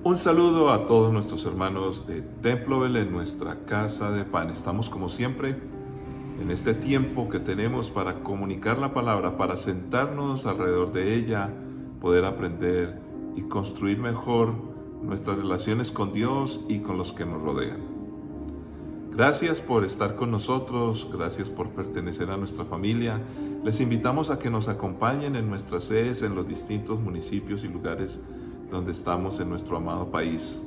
Un saludo a todos nuestros hermanos de Templo Belén, nuestra casa de pan. Estamos como siempre en este tiempo que tenemos para comunicar la palabra, para sentarnos alrededor de ella, poder aprender y construir mejor nuestras relaciones con Dios y con los que nos rodean. Gracias por estar con nosotros, gracias por pertenecer a nuestra familia. Les invitamos a que nos acompañen en nuestras sedes en los distintos municipios y lugares donde estamos en nuestro amado país.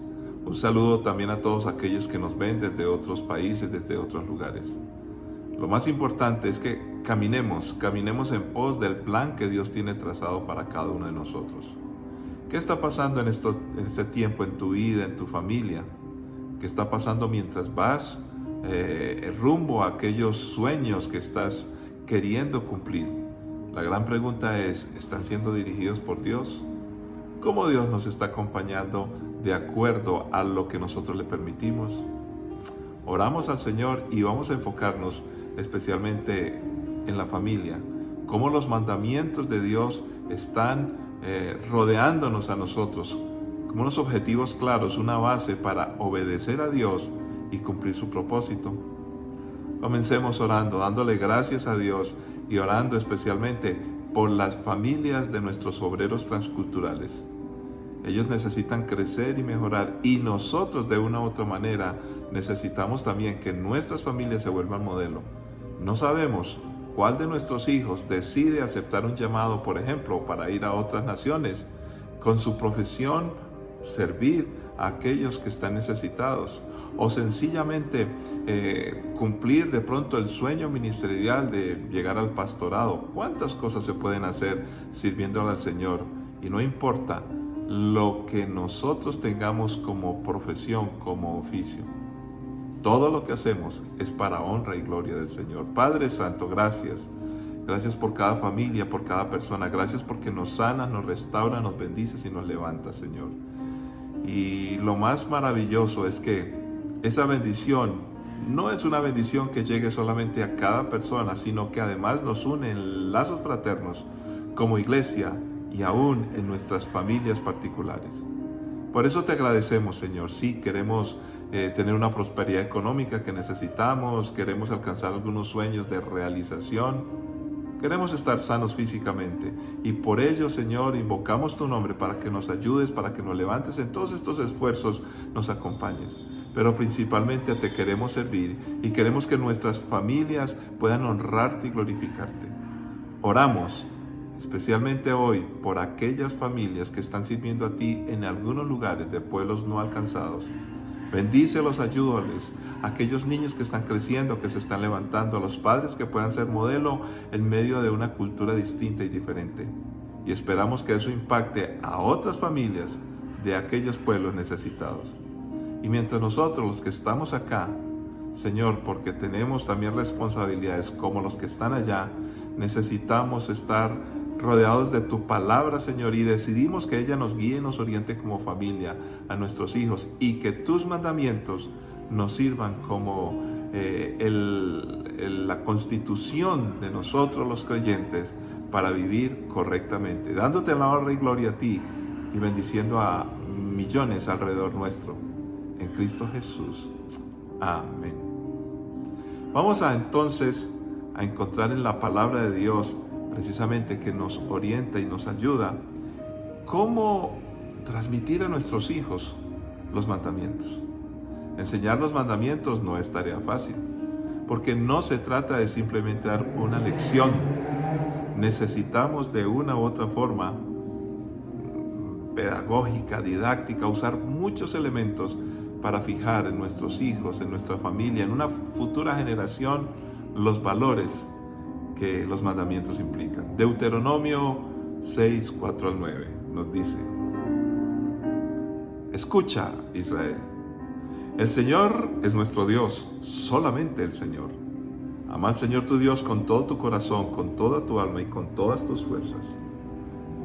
Un saludo también a todos aquellos que nos ven desde otros países, desde otros lugares. Lo más importante es que caminemos en pos del plan que Dios tiene trazado para cada uno de nosotros. ¿Qué está pasando en este tiempo en tu vida, en tu familia? ¿Qué está pasando mientras vas rumbo a aquellos sueños que estás queriendo cumplir? La gran pregunta es, ¿están siendo dirigidos por Dios? ¿Cómo Dios nos está acompañando de acuerdo a lo que nosotros le permitimos? Oramos al Señor y vamos a enfocarnos especialmente en la familia, cómo los mandamientos de Dios están rodeándonos a nosotros, como unos objetivos claros, una base para obedecer a Dios y cumplir su propósito. Comencemos orando, dándole gracias a Dios y orando especialmente por las familias de nuestros obreros transculturales. Ellos necesitan crecer y mejorar, y nosotros de una u otra manera necesitamos también que nuestras familias se vuelvan modelo. No sabemos cuál de nuestros hijos decide aceptar un llamado, por ejemplo, para ir a otras naciones, con su profesión servir a aquellos que están necesitados, o sencillamente cumplir de pronto el sueño ministerial de llegar al pastorado. ¿Cuántas cosas se pueden hacer sirviendo al Señor? Y no importa lo que nosotros tengamos como profesión, como oficio. Todo lo que hacemos es para honra y gloria del Señor. Padre Santo, gracias. Gracias por cada familia, por cada persona. Gracias porque nos sanas, nos restauras, nos bendices y nos levantas, Señor. Y lo más maravilloso es que esa bendición no es una bendición que llegue solamente a cada persona, sino que además nos une en lazos fraternos como iglesia y aún en nuestras familias particulares. Por eso te agradecemos, Señor. Sí, queremos tener una prosperidad económica que necesitamos, queremos alcanzar algunos sueños de realización, queremos estar sanos físicamente, y por ello, Señor, invocamos tu nombre para que nos ayudes, para que nos levantes en todos estos esfuerzos, nos acompañes. Pero principalmente te queremos servir y queremos que nuestras familias puedan honrarte y glorificarte. Oramos especialmente hoy por aquellas familias que están sirviendo a ti en algunos lugares de pueblos no alcanzados. Bendícelos, ayúdales, a aquellos niños que están creciendo, que se están levantando, a los padres que puedan ser modelo en medio de una cultura distinta y diferente. Y esperamos que eso impacte a otras familias de aquellos pueblos necesitados. Y mientras nosotros, los que estamos acá, Señor, porque tenemos también responsabilidades como los que están allá, necesitamos estar rodeados de tu palabra, Señor, y decidimos que ella nos guíe y nos oriente como familia a nuestros hijos, y que tus mandamientos nos sirvan como la constitución de nosotros los creyentes para vivir correctamente, dándote la honra y gloria a ti y bendiciendo a millones alrededor nuestro. En Cristo Jesús. Amén. Vamos entonces a encontrar en la palabra de Dios precisamente que nos orienta y nos ayuda cómo transmitir a nuestros hijos los mandamientos. Enseñar los mandamientos no es tarea fácil, porque no se trata de simplemente dar una lección. Necesitamos de una u otra forma pedagógica, didáctica, usar muchos elementos para fijar en nuestros hijos, en nuestra familia, en una futura generación, los valores que los mandamientos implican. Deuteronomio 6, 4 al 9 nos dice: Escucha, Israel, el Señor es nuestro Dios, solamente el Señor. Ama al Señor tu Dios con todo tu corazón, con toda tu alma y con todas tus fuerzas.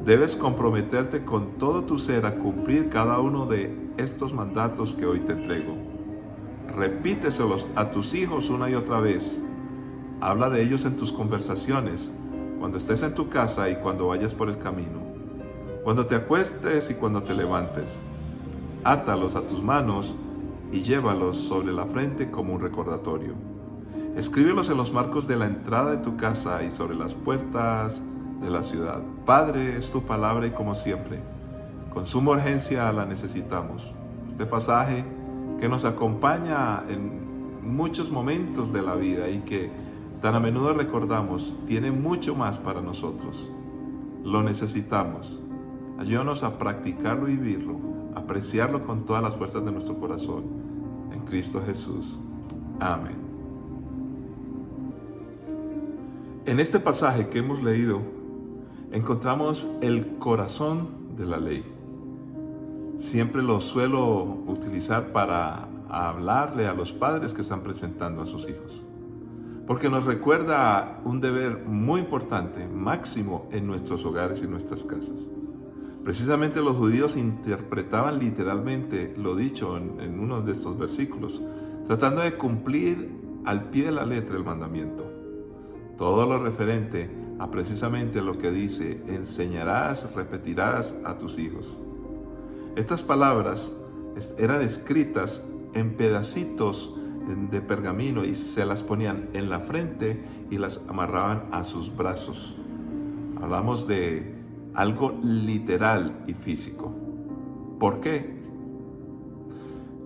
Debes comprometerte con todo tu ser a cumplir cada uno de estos mandatos que hoy te entrego. Repíteselos a tus hijos una y otra vez. Habla de ellos en tus conversaciones, cuando estés en tu casa y cuando vayas por el camino, cuando te acuestes y cuando te levantes. átalos a tus manos y llévalos sobre la frente como un recordatorio. Escríbelos en los marcos de la entrada de tu casa y sobre las puertas de la ciudad. Padre, es tu palabra y como siempre, con suma urgencia la necesitamos. Este pasaje que nos acompaña en muchos momentos de la vida y que tan a menudo recordamos, tiene mucho más para nosotros. Lo necesitamos. Ayúdanos a practicarlo y vivirlo, apreciarlo con todas las fuerzas de nuestro corazón. En Cristo Jesús. Amén. En este pasaje que hemos leído, encontramos el corazón de la ley. Siempre lo suelo utilizar para hablarle a los padres que están presentando a sus hijos, porque nos recuerda un deber muy importante, máximo en nuestros hogares y nuestras casas. Precisamente los judíos interpretaban literalmente lo dicho en uno de estos versículos, tratando de cumplir al pie de la letra el mandamiento. Todo lo referente a precisamente lo que dice: enseñarás, repetirás a tus hijos. Estas palabras eran escritas en pedacitos de pergamino y se las ponían en la frente y las amarraban a sus brazos. Hablamos de algo literal y físico. ¿Por qué?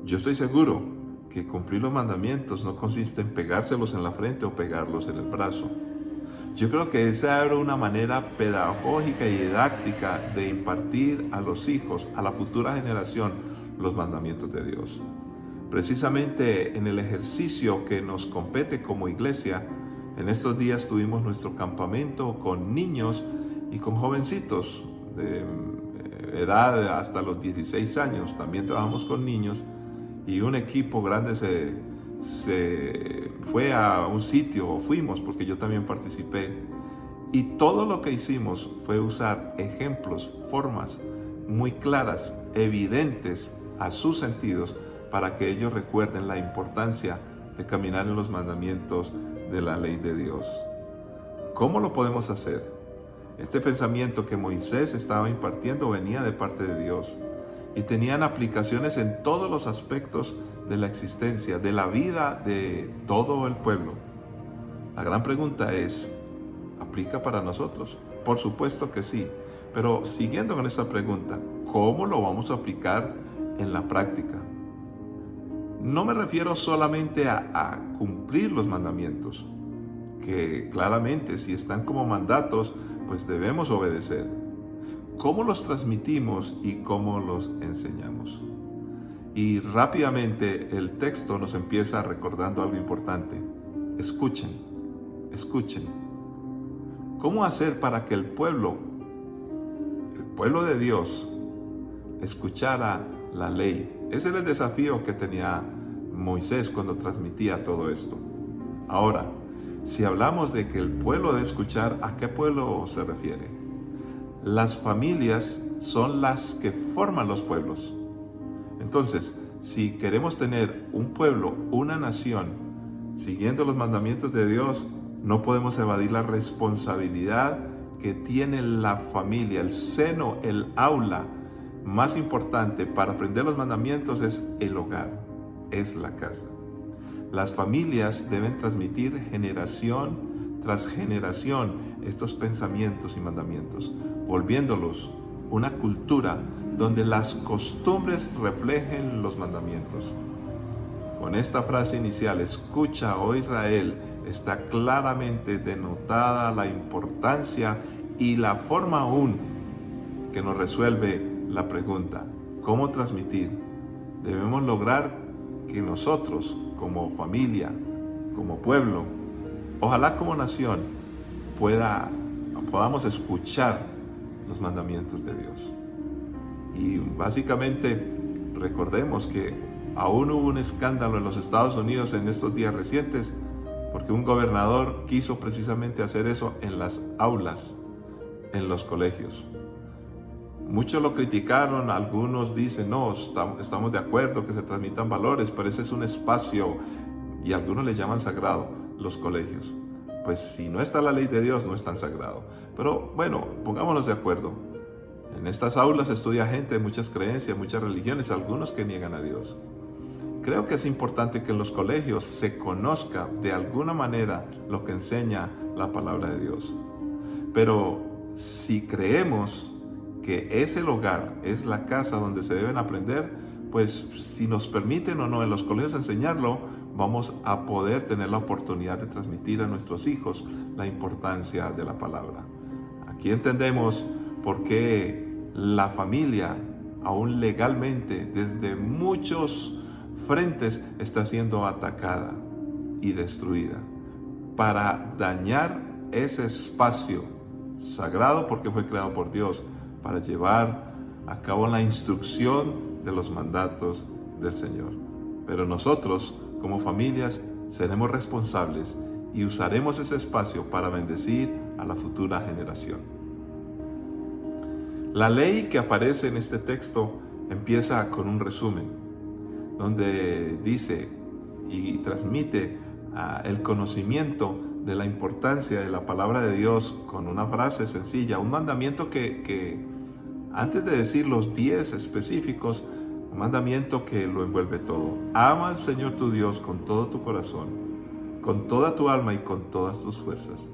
Yo estoy seguro que cumplir los mandamientos no consiste en pegárselos en la frente o pegarlos en el brazo. Yo creo que esa era una manera pedagógica y didáctica de impartir a los hijos, a la futura generación, los mandamientos de Dios. Precisamente en el ejercicio que nos compete como iglesia, en estos días tuvimos nuestro campamento con niños y con jovencitos de edad hasta los 16 años. También trabajamos con niños y un equipo grande se fue a un sitio, o fuimos porque yo también participé, y todo lo que hicimos fue usar ejemplos, formas muy claras, evidentes a sus sentidos, para que ellos recuerden la importancia de caminar en los mandamientos de la ley de Dios. ¿Cómo lo podemos hacer? Este pensamiento que Moisés estaba impartiendo venía de parte de Dios y tenían aplicaciones en todos los aspectos de la existencia, de la vida de todo el pueblo. La gran pregunta es, ¿aplica para nosotros? Por supuesto que sí, pero siguiendo con esta pregunta, ¿cómo lo vamos a aplicar en la práctica? No me refiero solamente a cumplir los mandamientos, que claramente si están como mandatos, pues debemos obedecer. ¿Cómo los transmitimos y cómo los enseñamos? Y rápidamente el texto nos empieza recordando algo importante. Escuchen, escuchen. ¿Cómo hacer para que el pueblo de Dios, escuchara la ley? Ese era el desafío que tenía Moisés cuando transmitía todo esto. Ahora, si hablamos de que el pueblo debe escuchar, ¿a qué pueblo se refiere? Las familias son las que forman los pueblos. Entonces, si queremos tener un pueblo, una nación, siguiendo los mandamientos de Dios, no podemos evadir la responsabilidad que tiene la familia, el seno, el aula más importante para aprender los mandamientos es el hogar, es la casa. Las familias deben transmitir generación tras generación estos pensamientos y mandamientos, volviéndolos una cultura donde las costumbres reflejen los mandamientos. Con esta frase inicial, escucha, oh Israel, está claramente denotada la importancia y la forma aún que nos resuelve la pregunta, ¿cómo transmitir? Debemos lograr que nosotros, como familia, como pueblo, ojalá como nación, podamos escuchar los mandamientos de Dios. Y básicamente recordemos que aún hubo un escándalo en los Estados Unidos en estos días recientes porque un gobernador quiso precisamente hacer eso en las aulas, en los colegios. Muchos lo criticaron, algunos dicen, no, estamos de acuerdo que se transmitan valores, pero ese es un espacio, y algunos le llaman sagrado, los colegios. Pues si no está la ley de Dios, no es tan sagrado. Pero bueno, pongámonos de acuerdo. En estas aulas estudia gente de muchas creencias, muchas religiones, algunos que niegan a Dios. Creo que es importante que en los colegios se conozca de alguna manera lo que enseña la palabra de Dios. Pero si creemos que es el hogar, es la casa donde se deben aprender, pues si nos permiten o no en los colegios enseñarlo, vamos a poder tener la oportunidad de transmitir a nuestros hijos la importancia de la palabra. Aquí entendemos por qué la familia, aún legalmente, desde muchos frentes, está siendo atacada y destruida para dañar ese espacio sagrado, porque fue creado por Dios, para llevar a cabo la instrucción de los mandatos del Señor. Pero nosotros, como familias, seremos responsables y usaremos ese espacio para bendecir a la futura generación. La ley que aparece en este texto empieza con un resumen, donde dice y transmite el conocimiento de la importancia de la palabra de Dios con una frase sencilla, un mandamiento que antes de decir los 10 específicos, un mandamiento que lo envuelve todo. Ama al Señor tu Dios con todo tu corazón, con toda tu alma y con todas tus fuerzas.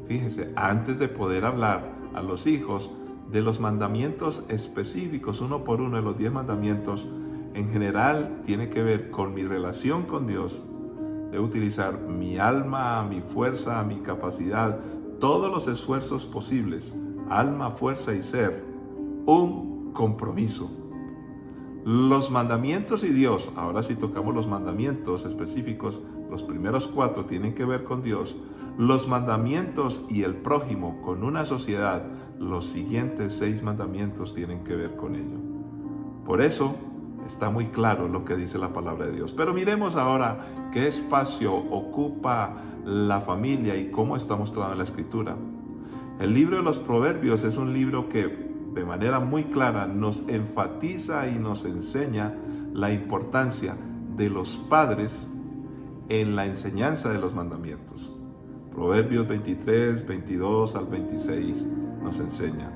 Fíjese, antes de poder hablar a los hijos de los mandamientos específicos, uno por uno de los 10 mandamientos, en general tiene que ver con mi relación con Dios. Debo utilizar mi alma, mi fuerza, mi capacidad, todos los esfuerzos posibles, alma, fuerza y ser, un compromiso. Los mandamientos y Dios, ahora sí tocamos los mandamientos específicos, los primeros 4 tienen que ver con Dios. Los mandamientos y el prójimo con una sociedad, los siguientes 6 mandamientos tienen que ver con ello. Por eso está muy claro lo que dice la palabra de Dios. Pero miremos ahora qué espacio ocupa la familia y cómo está mostrado en la Escritura. El libro de los Proverbios es un libro que de manera muy clara nos enfatiza y nos enseña la importancia de los padres en la enseñanza de los mandamientos. Proverbios 23, 22 al 26 nos enseña: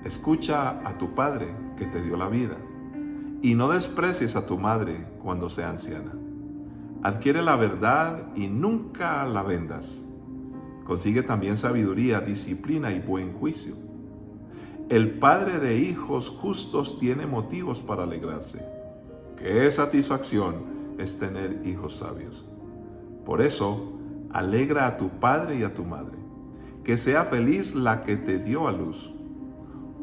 escucha a tu padre que te dio la vida, y no desprecies a tu madre cuando sea anciana. Adquiere la verdad y nunca la vendas. Consigue también sabiduría, disciplina y buen juicio. El padre de hijos justos tiene motivos para alegrarse. Qué satisfacción es tener hijos sabios. Por eso, alegra a tu padre y a tu madre. Que sea feliz la que te dio a luz.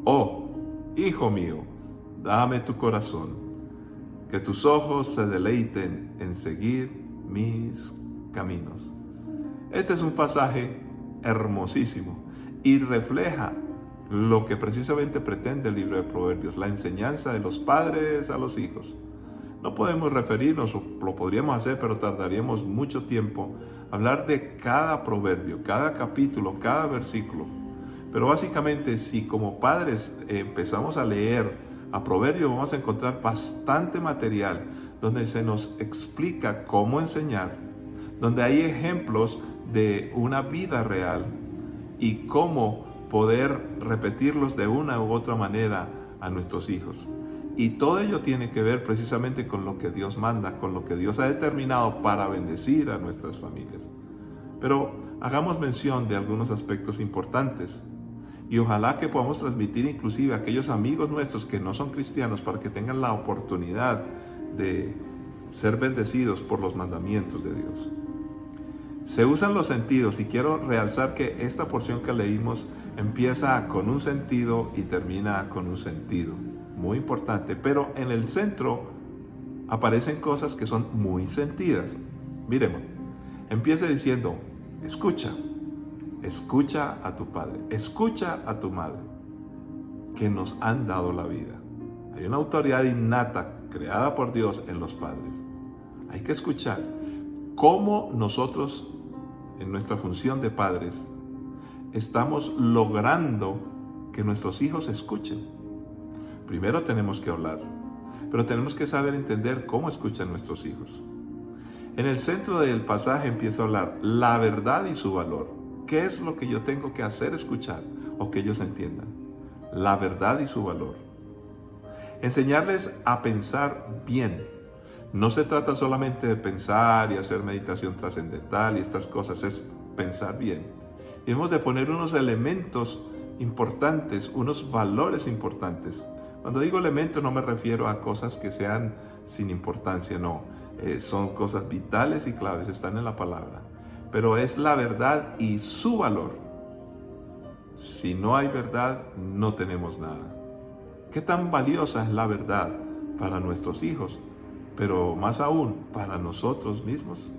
Oh, hijo mío, dame tu corazón, que tus ojos se deleiten en seguir mis caminos. Este es un pasaje hermosísimo y refleja lo que precisamente pretende el libro de Proverbios, la enseñanza de los padres a los hijos. No podemos referirnos, o lo podríamos hacer, pero tardaríamos mucho tiempo, hablar de cada proverbio, cada capítulo, cada versículo. Pero básicamente, si como padres empezamos a leer a Proverbios, vamos a encontrar bastante material donde se nos explica cómo enseñar, donde hay ejemplos de una vida real y cómo poder repetirlos de una u otra manera a nuestros hijos. Y todo ello tiene que ver precisamente con lo que Dios manda, con lo que Dios ha determinado para bendecir a nuestras familias. Pero hagamos mención de algunos aspectos importantes y ojalá que podamos transmitir inclusive a aquellos amigos nuestros que no son cristianos para que tengan la oportunidad de ser bendecidos por los mandamientos de Dios. Se usan los sentidos y quiero realzar que esta porción que leímos empieza con un sentido y termina con un sentido. Muy importante, pero en el centro aparecen cosas que son muy sentidas. Miremos, empieza diciendo: escucha a tu padre, escucha a tu madre, que nos han dado la vida. Hay una autoridad innata creada por Dios en los padres. Hay que escuchar cómo nosotros, en nuestra función de padres, estamos logrando que nuestros hijos escuchen. Primero tenemos que hablar, pero tenemos que saber entender cómo escuchan nuestros hijos. En el centro del pasaje empieza a hablar la verdad y su valor. ¿Qué es lo que yo tengo que hacer escuchar o que ellos entiendan? la verdad y su valor. Enseñarles a pensar bien. No se trata solamente de pensar y hacer meditación trascendental y estas cosas, es pensar bien. Y hemos de poner unos elementos importantes, unos valores importantes. Cuando digo elementos no me refiero a cosas que sean sin importancia, no. Son cosas vitales y claves, están en la palabra. Pero es la verdad y su valor. Si no hay verdad, no tenemos nada. ¿Qué tan valiosa es la verdad para nuestros hijos? Pero más aún, para nosotros mismos.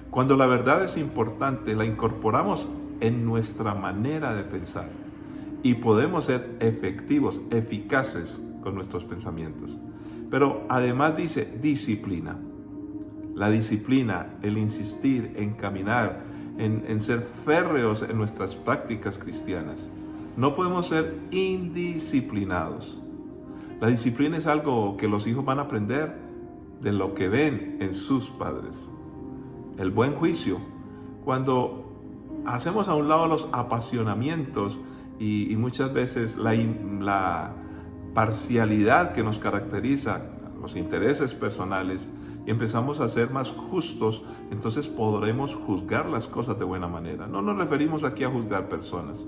Cuando la verdad es importante, la incorporamos en nuestra manera de pensar y podemos ser efectivos, eficaces con nuestros pensamientos. Pero además dice disciplina. La disciplina, el insistir en caminar, en ser férreos en nuestras prácticas cristianas. No podemos ser indisciplinados. La disciplina es algo que los hijos van a aprender de lo que ven en sus padres. El buen juicio, cuando hacemos a un lado los apasionamientos y muchas veces la parcialidad que nos caracteriza, los intereses personales, y empezamos a ser más justos, entonces podremos juzgar las cosas de buena manera. No nos referimos aquí a juzgar personas,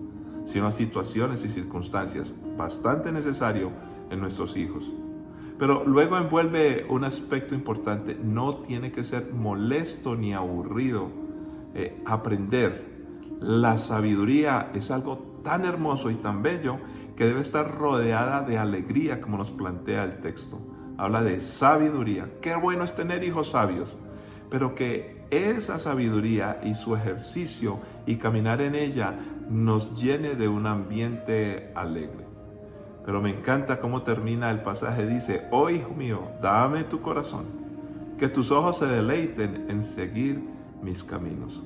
sino a situaciones y circunstancias, bastante necesario en nuestros hijos. Pero luego envuelve un aspecto importante: no tiene que ser molesto ni aburrido aprender. La sabiduría es algo tan hermoso y tan bello que debe estar rodeada de alegría, como nos plantea el texto. Habla de sabiduría. Qué bueno es tener hijos sabios, pero que esa sabiduría y su ejercicio y caminar en ella nos llene de un ambiente alegre. Pero me encanta cómo termina el pasaje. Dice: oh hijo mío, dame tu corazón, que tus ojos se deleiten en seguir mis caminos.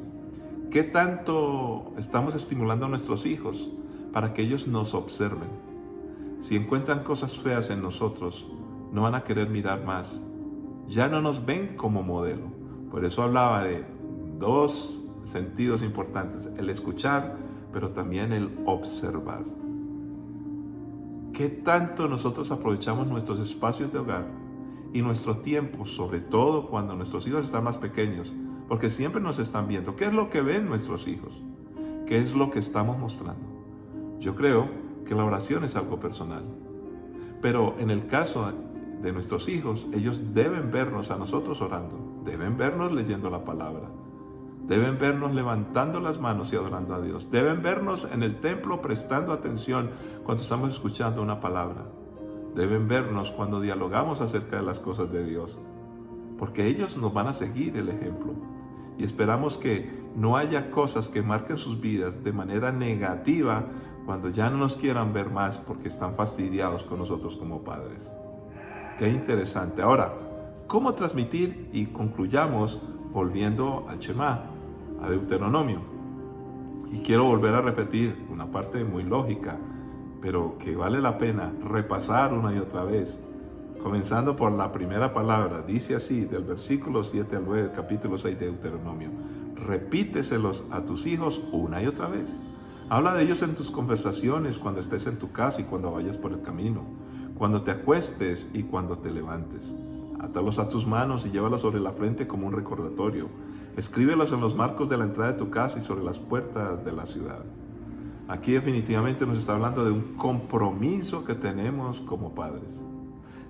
¿Qué tanto estamos estimulando a nuestros hijos para que ellos nos observen? Si encuentran cosas feas en nosotros, no van a querer mirar más. Ya no nos ven como modelo. Por eso hablaba de dos sentidos importantes: el escuchar, pero también el observar. ¿Qué tanto nosotros aprovechamos nuestros espacios de hogar y nuestro tiempo, sobre todo cuando nuestros hijos están más pequeños? Porque siempre nos están viendo. ¿Qué es lo que ven nuestros hijos? ¿Qué es lo que estamos mostrando? Yo creo que la oración es algo personal. Pero en el caso de nuestros hijos, ellos deben vernos a nosotros orando. Deben vernos leyendo la palabra. Deben vernos levantando las manos y adorando a Dios. Deben vernos en el templo prestando atención cuando estamos escuchando una palabra. Deben vernos cuando dialogamos acerca de las cosas de Dios. Porque ellos nos van a seguir el ejemplo. Y esperamos que no haya cosas que marquen sus vidas de manera negativa cuando ya no nos quieran ver más porque están fastidiados con nosotros como padres. Qué interesante. Ahora, ¿cómo transmitir? Y concluyamos volviendo al Shema, a Deuteronomio. Y quiero volver a repetir una parte muy lógica, pero que vale la pena repasar una y otra vez. Comenzando por la primera palabra, dice así, del versículo 7 al 9, capítulo 6 de Deuteronomio: repíteselos a tus hijos una y otra vez. Habla de ellos en tus conversaciones, cuando estés en tu casa y cuando vayas por el camino, cuando te acuestes y cuando te levantes. Átalos a tus manos y llévalos sobre la frente como un recordatorio. Escríbelos en los marcos de la entrada de tu casa y sobre las puertas de la ciudad. Aquí definitivamente nos está hablando de un compromiso que tenemos como padres.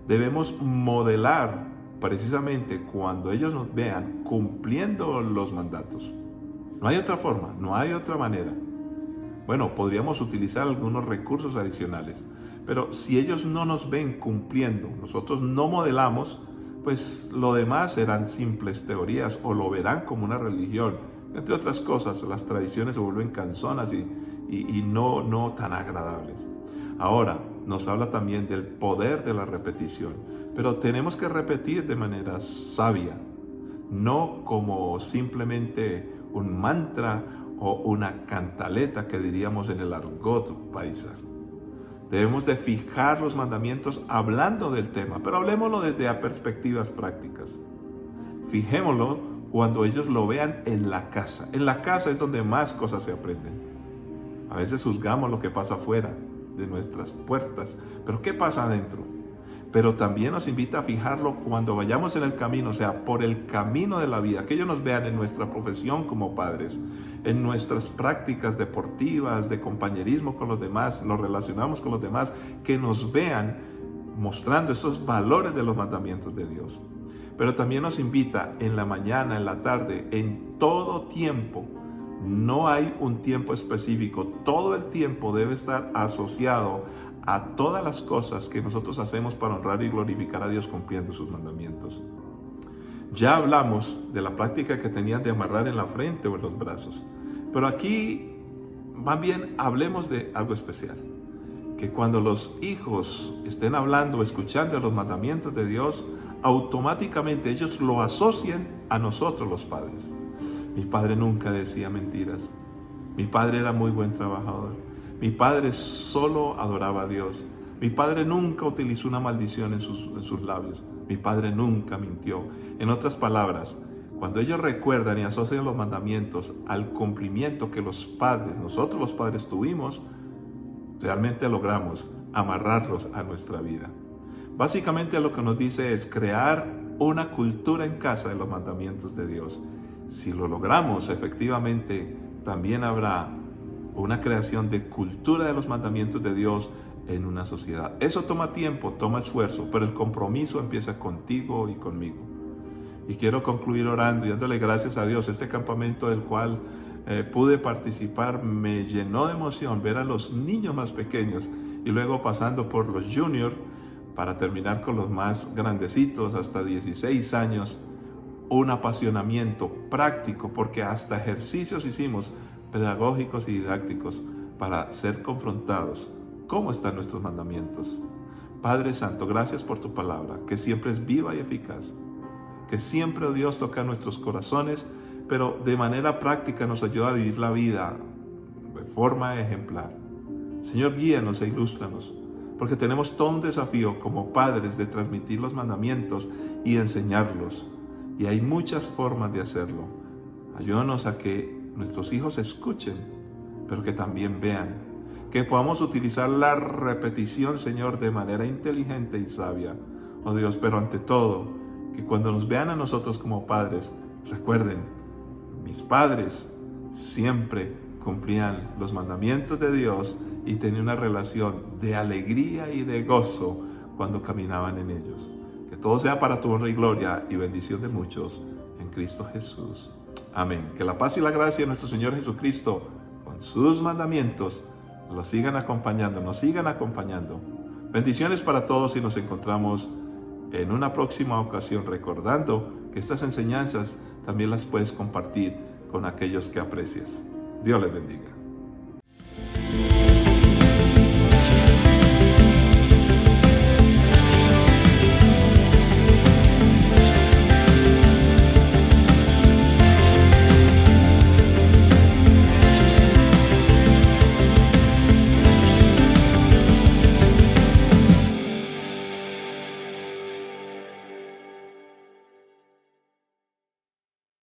Debemos modelar precisamente cuando ellos nos vean cumpliendo los mandatos. No hay otra forma, no hay otra manera. Bueno, podríamos utilizar algunos recursos adicionales, pero si ellos no nos ven cumpliendo, nosotros no modelamos, pues lo demás serán simples teorías o lo verán como una religión. Entre otras cosas, las tradiciones se vuelven cansonas y no tan agradables. Ahora, nos habla también del poder de la repetición, pero tenemos que repetir de manera sabia, no como simplemente un mantra o una cantaleta que diríamos en el argot paisa. Debemos de fijar los mandamientos hablando del tema, pero hablemoslo desde perspectivas prácticas. Fijémoslo cuando ellos lo vean en la casa. En la casa es donde más cosas se aprenden. A veces juzgamos lo que pasa afuera, de nuestras puertas. Pero ¿qué pasa adentro? Pero también nos invita a fijarlo cuando vayamos en el camino, o sea, por el camino de la vida, que ellos nos vean en nuestra profesión como padres, en nuestras prácticas deportivas, de compañerismo con los demás, nos relacionamos con los demás, que nos vean mostrando estos valores de los mandamientos de Dios. Pero también nos invita en la mañana, en la tarde, en todo tiempo. No hay un tiempo específico, todo el tiempo debe estar asociado a todas las cosas que nosotros hacemos para honrar y glorificar a Dios cumpliendo sus mandamientos. Ya hablamos de la práctica que tenían de amarrar en la frente o en los brazos, pero aquí más bien hablemos de algo especial, que cuando los hijos estén hablando o escuchando los mandamientos de Dios, automáticamente ellos lo asocian a nosotros los padres. Mi padre nunca decía mentiras, mi padre era muy buen trabajador, mi padre solo adoraba a Dios, mi padre nunca utilizó una maldición en sus labios, mi padre nunca mintió. En otras palabras, cuando ellos recuerdan y asocian los mandamientos al cumplimiento que los padres, nosotros los padres tuvimos, realmente logramos amarrarlos a nuestra vida. Básicamente lo que nos dice es crear una cultura en casa de los mandamientos de Dios. Si lo logramos, efectivamente, también habrá una creación de cultura de los mandamientos de Dios en una sociedad. Eso toma tiempo, toma esfuerzo, pero el compromiso empieza contigo y conmigo. Y quiero concluir orando y dándole gracias a Dios. Este campamento del cual pude participar me llenó de emoción ver a los niños más pequeños y luego pasando por los juniors para terminar con los más grandecitos hasta 16 años. Un apasionamiento práctico, porque hasta ejercicios hicimos pedagógicos y didácticos para ser confrontados. ¿Cómo están nuestros mandamientos? Padre Santo, gracias por tu palabra, que siempre es viva y eficaz, que siempre, oh Dios, toca nuestros corazones, pero de manera práctica nos ayuda a vivir la vida de forma ejemplar. Señor, guíanos e ilústranos, porque tenemos todo un desafío como padres de transmitir los mandamientos y enseñarlos. Y hay muchas formas de hacerlo. Ayúdanos a que nuestros hijos escuchen, pero que también vean. Que podamos utilizar la repetición, Señor, de manera inteligente y sabia. Oh Dios, pero ante todo, que cuando nos vean a nosotros como padres, recuerden, mis padres siempre cumplían los mandamientos de Dios y tenían una relación de alegría y de gozo cuando caminaban en ellos. Que todo sea para tu honra y gloria y bendición de muchos en Cristo Jesús. Amén. Que la paz y la gracia de nuestro Señor Jesucristo con sus mandamientos nos sigan acompañando. Bendiciones para todos y nos encontramos en una próxima ocasión, recordando que estas enseñanzas también las puedes compartir con aquellos que aprecias. Dios les bendiga.